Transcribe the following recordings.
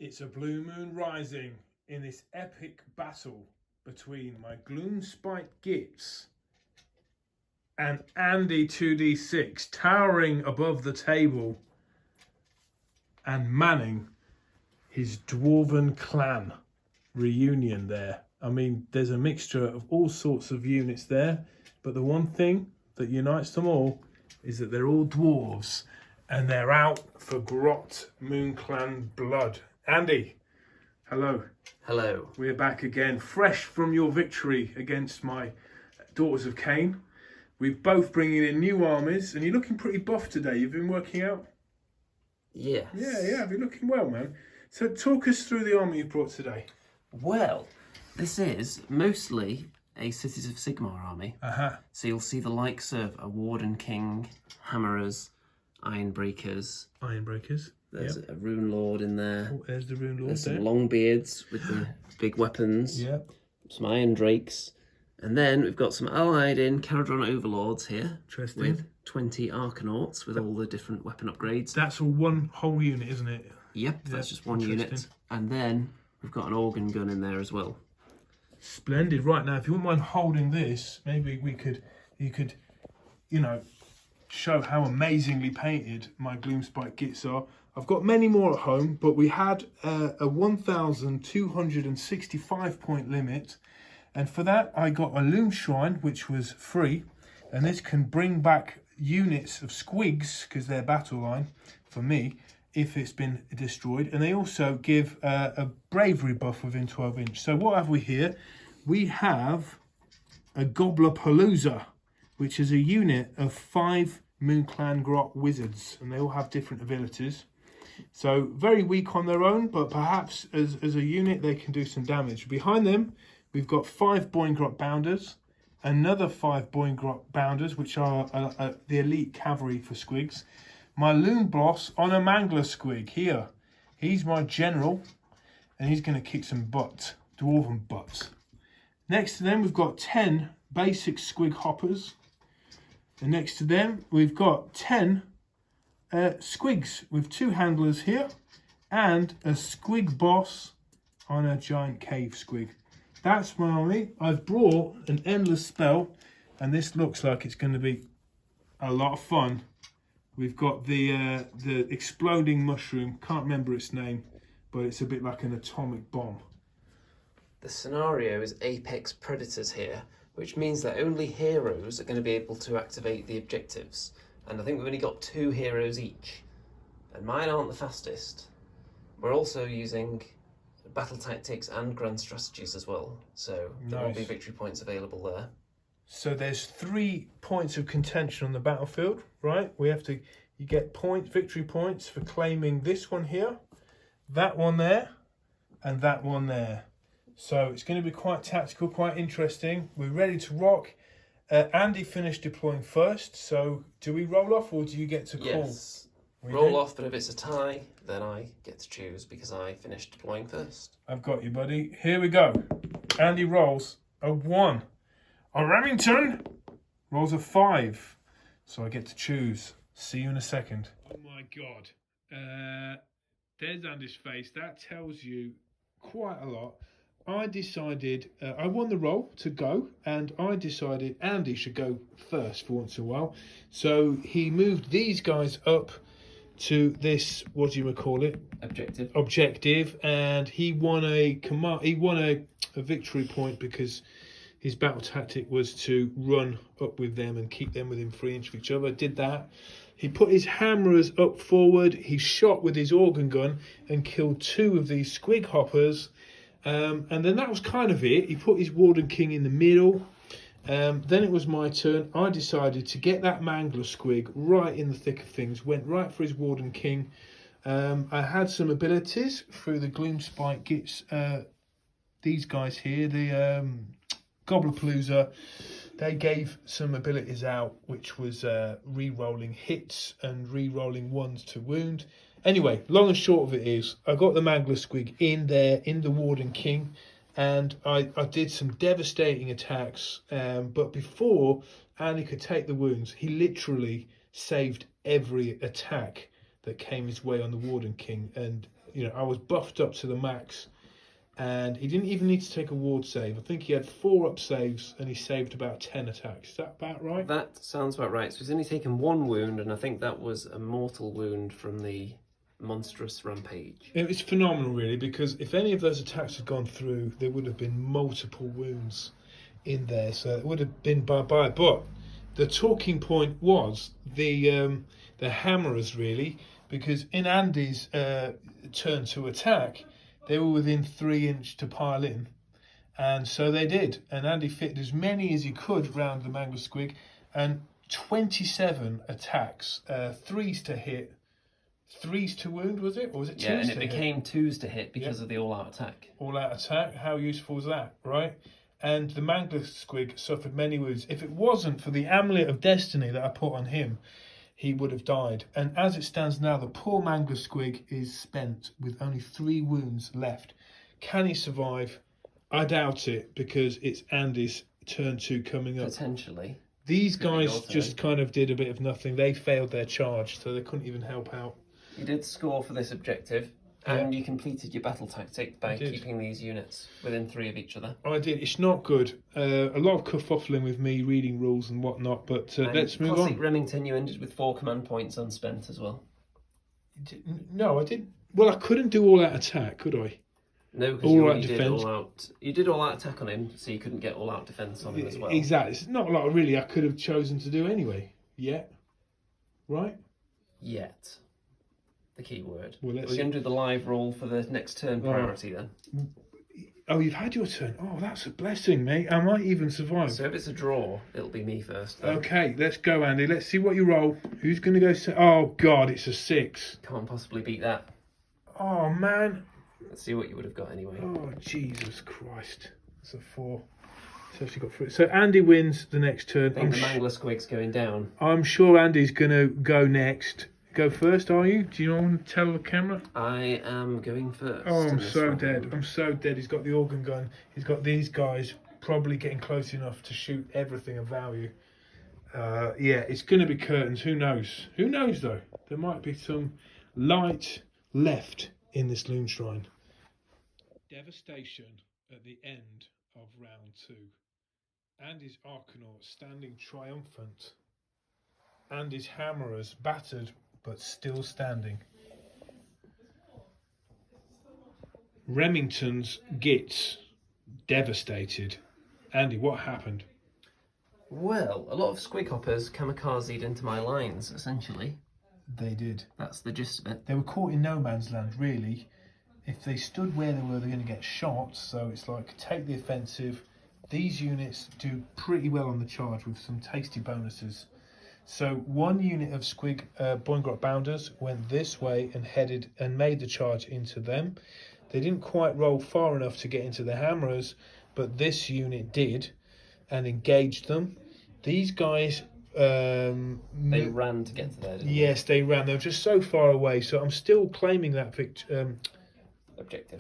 It's a blue moon rising in this epic battle between my Gloomspite Gitz and Andy2D6, towering above the table and manning his dwarven clan reunion there. I mean, there's a mixture of all sorts of units there, but the one thing that unites them all is that they're all dwarves and they're out for Grot Moon Clan blood. Andy, hello. Hello. We're back again, fresh from your victory against my Daughters of Cain. We're both bringing in new armies, and you're looking pretty buff today. You've been working out? Yes. Yeah, you're looking well, man. So talk us through the army you brought today. Well, this is mostly a Cities of Sigmar army. So you'll see the likes of a Warden King, Hammerers, Ironbreakers. There's a Rune Lord in there. Oh, there's the Rune Lord. There's some Longbeards with the big weapons. Yep. Some Iron Drakes. And then we've got some allied in Caradron Overlords here. Interesting. With 20 Arcanauts with all the different weapon upgrades. That's all one whole unit, isn't it? Yep, that's just one unit. And then we've got an organ gun in there as well. Splendid. Right, now, if you wouldn't mind holding this, maybe you could, show how amazingly painted my Gloomspite Gitz are. I've got many more at home, but we had a 1,265 point limit. And for that, I got a Loom Shrine, which was free. And this can bring back units of Squigs, because they're battle line, for me, if it's been destroyed. And they also give a bravery buff within 12 inch. So what have we here? We have a Gobblerpalooza, which is a unit of 5 Moon Clan Grot wizards. And they all have different abilities. So very weak on their own, but perhaps as a unit, they can do some damage. Behind them, we've got 5 Boingrot Bounders, another 5 Boingrot Bounders, which are the elite cavalry for Squigs. My Loon Boss on a Mangler Squig here. He's my general, and he's going to kick some butt, dwarven butt. Next to them, we've got 10 basic Squig Hoppers. And next to them, we've got 10 Squigs with 2 handlers here, and a Squig Boss on a giant cave Squig. That's my army. I've brought an endless spell, and this looks like it's going to be a lot of fun. We've got the exploding mushroom. Can't remember its name, but it's a bit like an atomic bomb. The scenario is Apex Predators here, which means that only heroes are going to be able to activate the objectives. And I think we've only got 2 heroes each. And mine aren't the fastest. We're also using battle tactics and grand strategies as well, so there will be victory points available there. So there's 3 points of contention on the battlefield, right? You get victory points for claiming this one here, that one there, and that one there. So it's going to be quite tactical, quite interesting. We're ready to rock. Andy finished deploying first, so do we roll off or do you get to call? Yes. Roll off, but if it's a tie, then I get to choose because I finished deploying first. I've got you, buddy. Here we go. Andy rolls a 1. A Remington rolls a 5. So I get to choose. See you in a second. Oh my God. There's Andy's face. That tells you quite a lot. I decided, I won the roll to go, and I decided Andy should go first for once in a while. So he moved these guys up to this, what do you call it? Objective, and he won a victory point because his battle tactic was to run up with them and keep them within 3 inches of each other. Did that. He put his hammerers up forward. He shot with his organ gun and killed 2 of these Squig Hoppers. And then that was kind of it. He put his Warden King in the middle. Then it was my turn. I decided to get that Mangler Squig right in the thick of things. Went right for his Warden King. I had some abilities through the Gloomspite Gitz. These guys here, the Gobblerpalooza, they gave some abilities out, which was re-rolling hits and re-rolling 1s to wound. Anyway, long and short of it is, I got the Mangler Squig in there, in the Warden King, and I did some devastating attacks. But before Andy could take the wounds, he literally saved every attack that came his way on the Warden King, and you know I was buffed up to the max, and he didn't even need to take a ward save. I think he had 4 up saves, and he saved about 10 attacks. Is that about right? That sounds about right. So he's only taken 1 wound, and I think that was a mortal wound from the monstrous rampage. It's phenomenal, really, because if any of those attacks had gone through, there would have been multiple wounds in there, so it would have been bye-bye. But the talking point was the hammerers, really, because in Andy's turn to attack, they were within 3 inch to pile in, and so they did. And Andy fitted as many as he could round the Mangler Squig, and 27 attacks, 3s to hit, 3s to wound, was it? Or was it 2s to hit? Yeah, and it became 2s to hit because of the all-out attack. All-out attack, how useful was that, right? And the Mangler Squig suffered many wounds. If it wasn't for the Amulet of Destiny that I put on him, he would have died. And as it stands now, the poor Mangler Squig is spent with only 3 wounds left. Can he survive? I doubt it, because it's Andy's turn 2 coming up. Potentially. These guys just kind of did a bit of nothing. They failed their charge, so they couldn't even help out. You did score for this objective, and you completed your battle tactic by keeping these units within 3 of each other. I did. It's not good. A lot of kerfuffling with me, reading rules and whatnot, but let's move on. Classic Remington, you ended with 4 command points unspent as well. No, I did. Well, I couldn't do all-out attack, could I? No, because you did all-out attack on him, so you couldn't get all-out defence on him as well. Exactly. It's not a lot, really, I could have chosen to do anyway. Yet. Right? Yet. The key word. Well, We're going to do the live roll for the next turn priority then. Oh, you've had your turn. Oh, that's a blessing, mate. I might even survive. So if it's a draw, it'll be me first. Then. Okay, let's go, Andy. Let's see what you roll. Who's going to go? Oh, God, it's a 6. Can't possibly beat that. Oh, man. Let's see what you would have got anyway. Oh, Jesus Christ. It's a 4. So she got through. So Andy wins the next turn. I think the Mangler Squig's going down. I'm sure Andy's going to go next. Go first, are you? Do you want to tell the camera? I am going first. Oh, I'm so dead. I'm so dead. He's got the organ gun. He's got these guys probably getting close enough to shoot everything of value. Yeah, it's going to be curtains. Who knows? Who knows, though? There might be some light left in this Loom Shrine. Devastation at the end of round 2. Andy's Arcanauts standing triumphant. Andy's Hammerers battered but still standing. Remingtons Gitz devastated. Andy, what happened? Well, a lot of squig hoppers kamikazed into my lines, essentially. They did. That's the gist of it. They were caught in no man's land, really. If they stood where they were, they're going to get shot. So it's like, take the offensive. These units do pretty well on the charge with some tasty bonuses. So 1 unit of Squig Boingrot Bounders went this way and headed and made the charge into them. They didn't quite roll far enough to get into the Hammerers, but this unit did and engaged them. These guys... they ran to get to there, didn't they? Yes, they ran. They were just so far away, so I'm still claiming that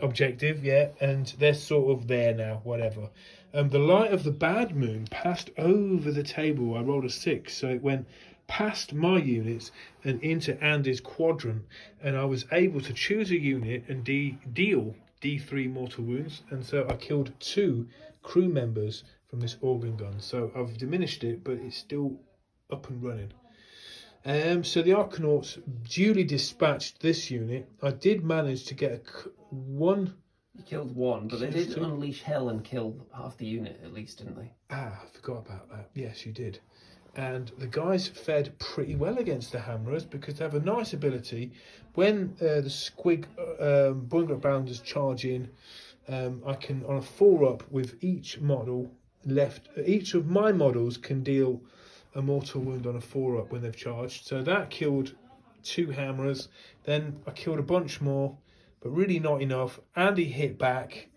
objective, yeah, and they're sort of there now, whatever. The light of the bad moon passed over the table. I rolled a 6, so it went past my units and into Andy's quadrant, and I was able to choose a unit and deal D3 mortal wounds, and so I killed 2 crew members from this organ gun. So I've diminished it, but it's still up and running. So the Arcanauts duly dispatched this unit. I did manage to get one. You killed 1, but they did unleash hell and kill half the unit at least, didn't they? Ah, I forgot about that. Yes, you did. And the guys fared pretty well against the Hammerers because they have a nice ability. When the Squig Boingrot Bounders charge in, I can, on a 4-up with each model left, each of my models can deal a mortal wound on a 4-up when they've charged. So that killed 2 Hammerers. Then I killed a bunch more, but really not enough. Andy hit back,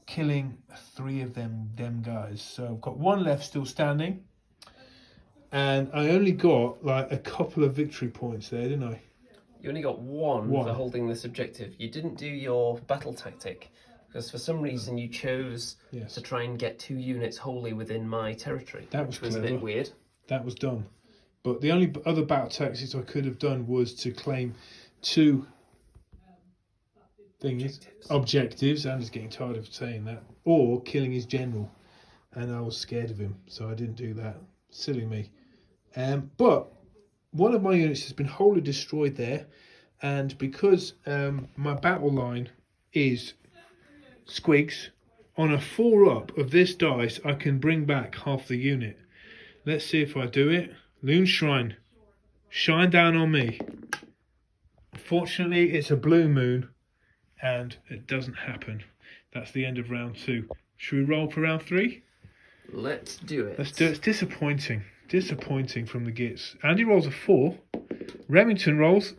killing 3 of them guys. So I've got 1 left still standing. And I only got like a couple of victory points there, didn't I? You only got 1 for holding this objective. You didn't do your battle tactic because for some reason you chose to try and get 2 units wholly within my territory. That was a bit weird. That was done. But the only other battle tactics I could have done was to claim 2 objectives. I'm just getting tired of saying that. Or killing his general. And I was scared of him, so I didn't do that. Silly me. But one of my units has been wholly destroyed there. And because my battle line is SQUIGS, on a 4-up of this dice, I can bring back half the unit. Let's see if I do it. Loon Shrine, shine down on me. Fortunately, it's a blue moon, and it doesn't happen. That's the end of round 2. Should we roll for round 3? Let's do it. Let's do it. It's disappointing. Disappointing from the Gitz. Andy rolls a 4. Remington rolls,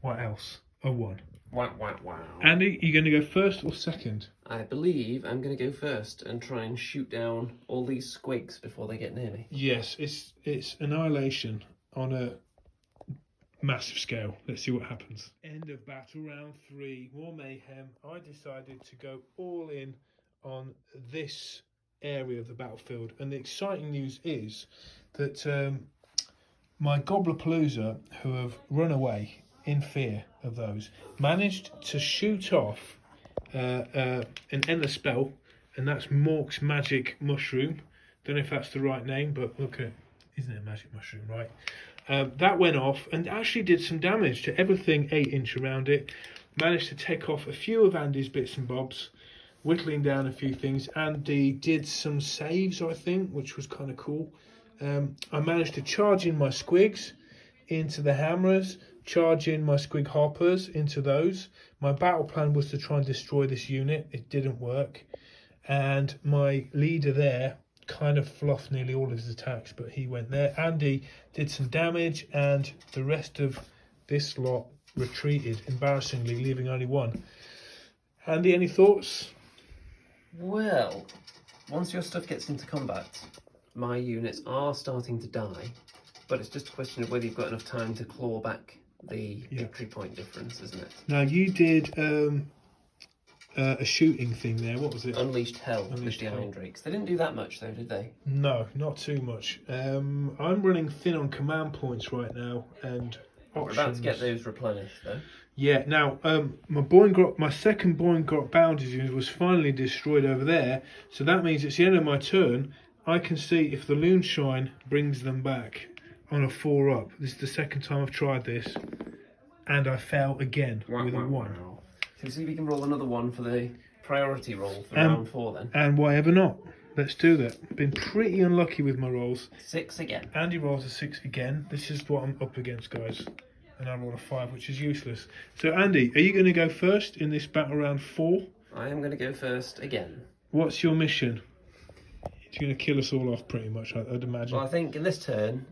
what else? A 1. Wow, wow, wow. Andy, you going to go first or second? I believe I'm going to go first and try and shoot down all these squigs before they get near me. Yes, it's annihilation on a massive scale. Let's see what happens. End of battle, round 3. More mayhem. I decided to go all in on this area of the battlefield. And the exciting news is that my Gobblerpalooza, who have run away in fear of those, managed to shoot off an endless spell, and that's Mork's magic mushroom. Don't know if that's the right name, but look at, isn't it a magic mushroom, right? That went off and actually did some damage to everything 8-inch around it. Managed to take off a few of Andy's bits and bobs, whittling down a few things. Andy did some saves, I think, which was kind of cool. I managed to charge in my squigs into the hammerers, charge in my squig hoppers into those. My battle plan was to try and destroy this unit. It didn't work. And my leader there kind of fluffed nearly all of his attacks, but he went there. Andy did some damage, and the rest of this lot retreated, embarrassingly, leaving only 1. Andy, any thoughts? Well, once your stuff gets into combat, my units are starting to die, but it's just a question of whether you've got enough time to claw back the victory point difference, isn't it? Now, you did a shooting thing there. What was it? Unleashed Hell with the Iron Drakes. They didn't do that much, though, did they? No, not too much. I'm running thin on command points right now, and we're about to get those replenished, though. Yeah, now, my second Boingrot Bounties unit was finally destroyed over there, so that means it's the end of my turn. I can see if the Loon Shine brings them back on a 4-up. This is the second time I've tried this, and I fell again with a 1. Wow. So see if we can roll another 1 for the priority roll for round 4 then. And why ever not? Let's do that. Been pretty unlucky with my rolls. 6 again. Andy rolls a 6 again. This is what I'm up against, guys. And I roll a 5, which is useless. So Andy, are you going to go first in this battle round 4? I am going to go first again. What's your mission? You're going to kill us all off pretty much, I'd imagine. Well, I think in this turn,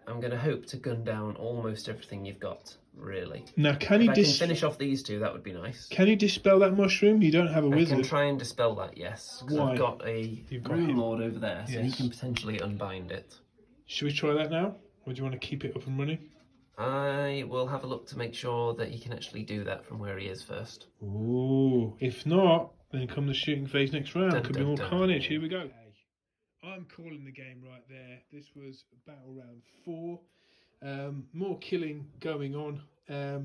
I'm going to hope to gun down almost everything you've got, really. Now, if I can finish off these 2, that would be nice. Can you dispel that mushroom? You don't have a wizard. I can try and dispel that, yes. Because I've got a Rune Lord over there, so he can potentially unbind it. Should we try that now? Or do you want to keep it up and running? I will have a look to make sure that he can actually do that from where he is first. Ooh, if not, then come the shooting phase next round. Could be more carnage. Here we go. I'm calling the game right there. This was battle round 4. More killing going on. I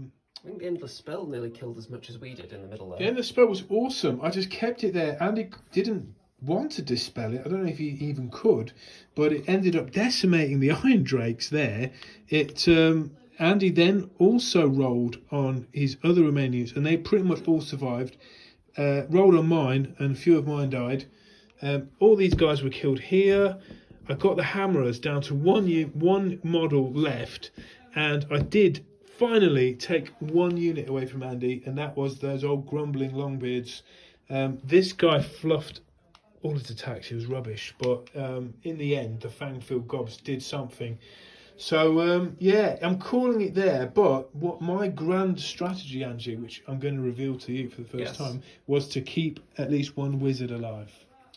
think the Endless Spell nearly killed as much as we did in the middle there. The Endless Spell was awesome. I just kept it there. Andy didn't want to dispel it. I don't know if he even could, but it ended up decimating the Iron Drakes there. Andy then also rolled on his other remaining units, and they pretty much all survived. Rolled on mine, and a few of mine died. All these guys were killed here. I got the hammerers down to one model left, and I did finally take 1 unit away from Andy, and that was those old grumbling Longbeards. This guy fluffed all his attacks. He was rubbish, but in the end, the Fang-filled Gobs did something. So, yeah, I'm calling it there, but what my grand strategy, Angie, which I'm going to reveal to you for the first time, was to keep at least 1 wizard alive.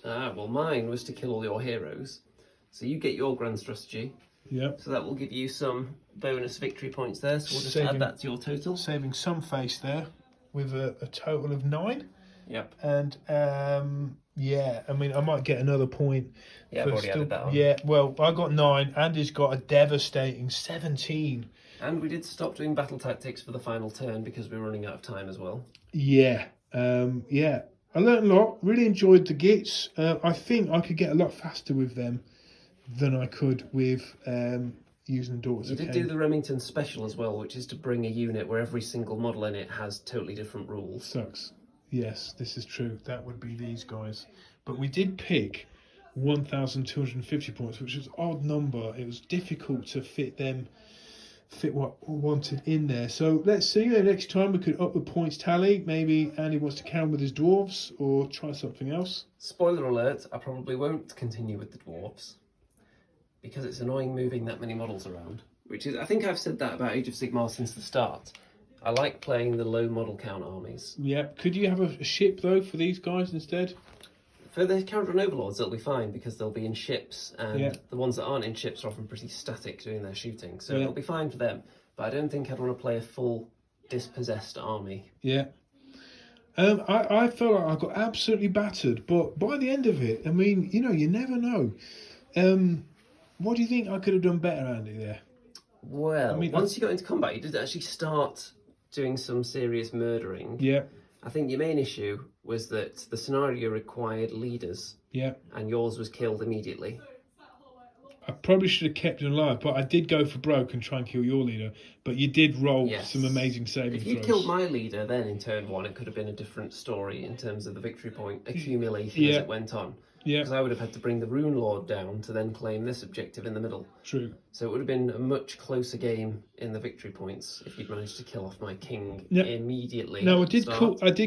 Well, mine was to kill all your heroes. So you get your grand strategy. Yep. So that will give you some bonus victory points there. So we'll just add that to your total. Saving some face there with a total of 9. Yep. And yeah, I mean, I might get another point. Yeah, I've already added that on. Yeah, well, I got 9. Andy's got a devastating 17. And we did stop doing battle tactics for the final turn because we were running out of time as well. Yeah, yeah. I learned a lot. Really enjoyed the Gitz. I think I could get a lot faster with them than I could with using the Daughters You of did Cain. do the Remington special as well, which is to bring a unit where every single model in it has totally different rules. Sucks. Yes, this is true. That would be these guys. But we did pick 1,250 points, which was an odd number. It was difficult to fit what we wanted in there. So let's see. Next time we could up the points tally. Maybe Andy wants to count with his dwarves or try something else. Spoiler alert, I probably won't continue with the dwarves because it's annoying moving that many models around. Which is, I think I've said that about Age of Sigmar since the start. I like playing the low model count armies. Yeah. Could you have a ship though for these guys instead? For the counter overlords, they'll be fine because they'll be in ships, and the ones that aren't in ships are often pretty static doing their shooting, so it'll be fine for them. But I don't think I'd want to play a full dispossessed army. Yeah. I felt like I got absolutely battered, but by the end of it, I mean, you know, you never know. What do you think I could have done better, Andy, there? Well, I mean, once you got into combat, you did actually start doing some serious murdering. Yeah. I think your main issue was that the scenario required leaders. Yeah. And yours was killed immediately. I probably should have kept him alive, but I did go for broke and try and kill your leader. But you did roll some amazing saving throws. If you killed my leader, then in turn 1, it could have been a different story in terms of the victory point accumulation as it went on. Yeah. Because I would have had to bring the Rune Lord down to then claim this objective in the middle. True. So it would have been a much closer game in the victory points if you'd managed to kill off my king immediately. No, I did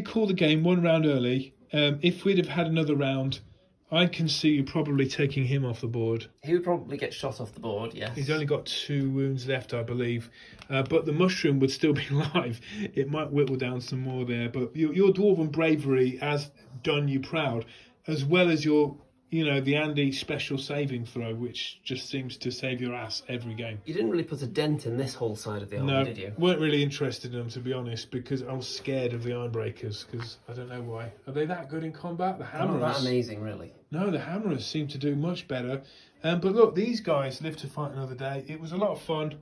call the game 1 round early. If we'd have had another round, I can see you probably taking him off the board. He would probably get shot off the board, yes. He's only got 2 wounds left, I believe. But the mushroom would still be alive. It might whittle down some more there. But your dwarven bravery has done you proud, as well as your, you know, the Andy special saving throw, which just seems to save your ass every game. You didn't really put a dent in this whole side of the army, did you? Weren't really interested in them, to be honest, because I was scared of the Ironbreakers, because I don't know why. Are they that good in combat? The Hammerers? Not that amazing, really. No, the Hammerers seem to do much better. But look, these guys live to fight another day. It was a lot of fun.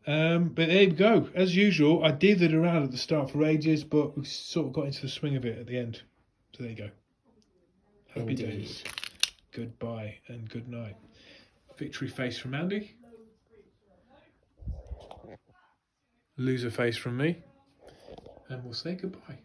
But there you go. As usual, I dithered around at the start for ages, but we sort of got into the swing of it at the end. So there you go. Happy days. Goodbye and good night. Victory face from Andy. Loser face from me. And we'll say goodbye.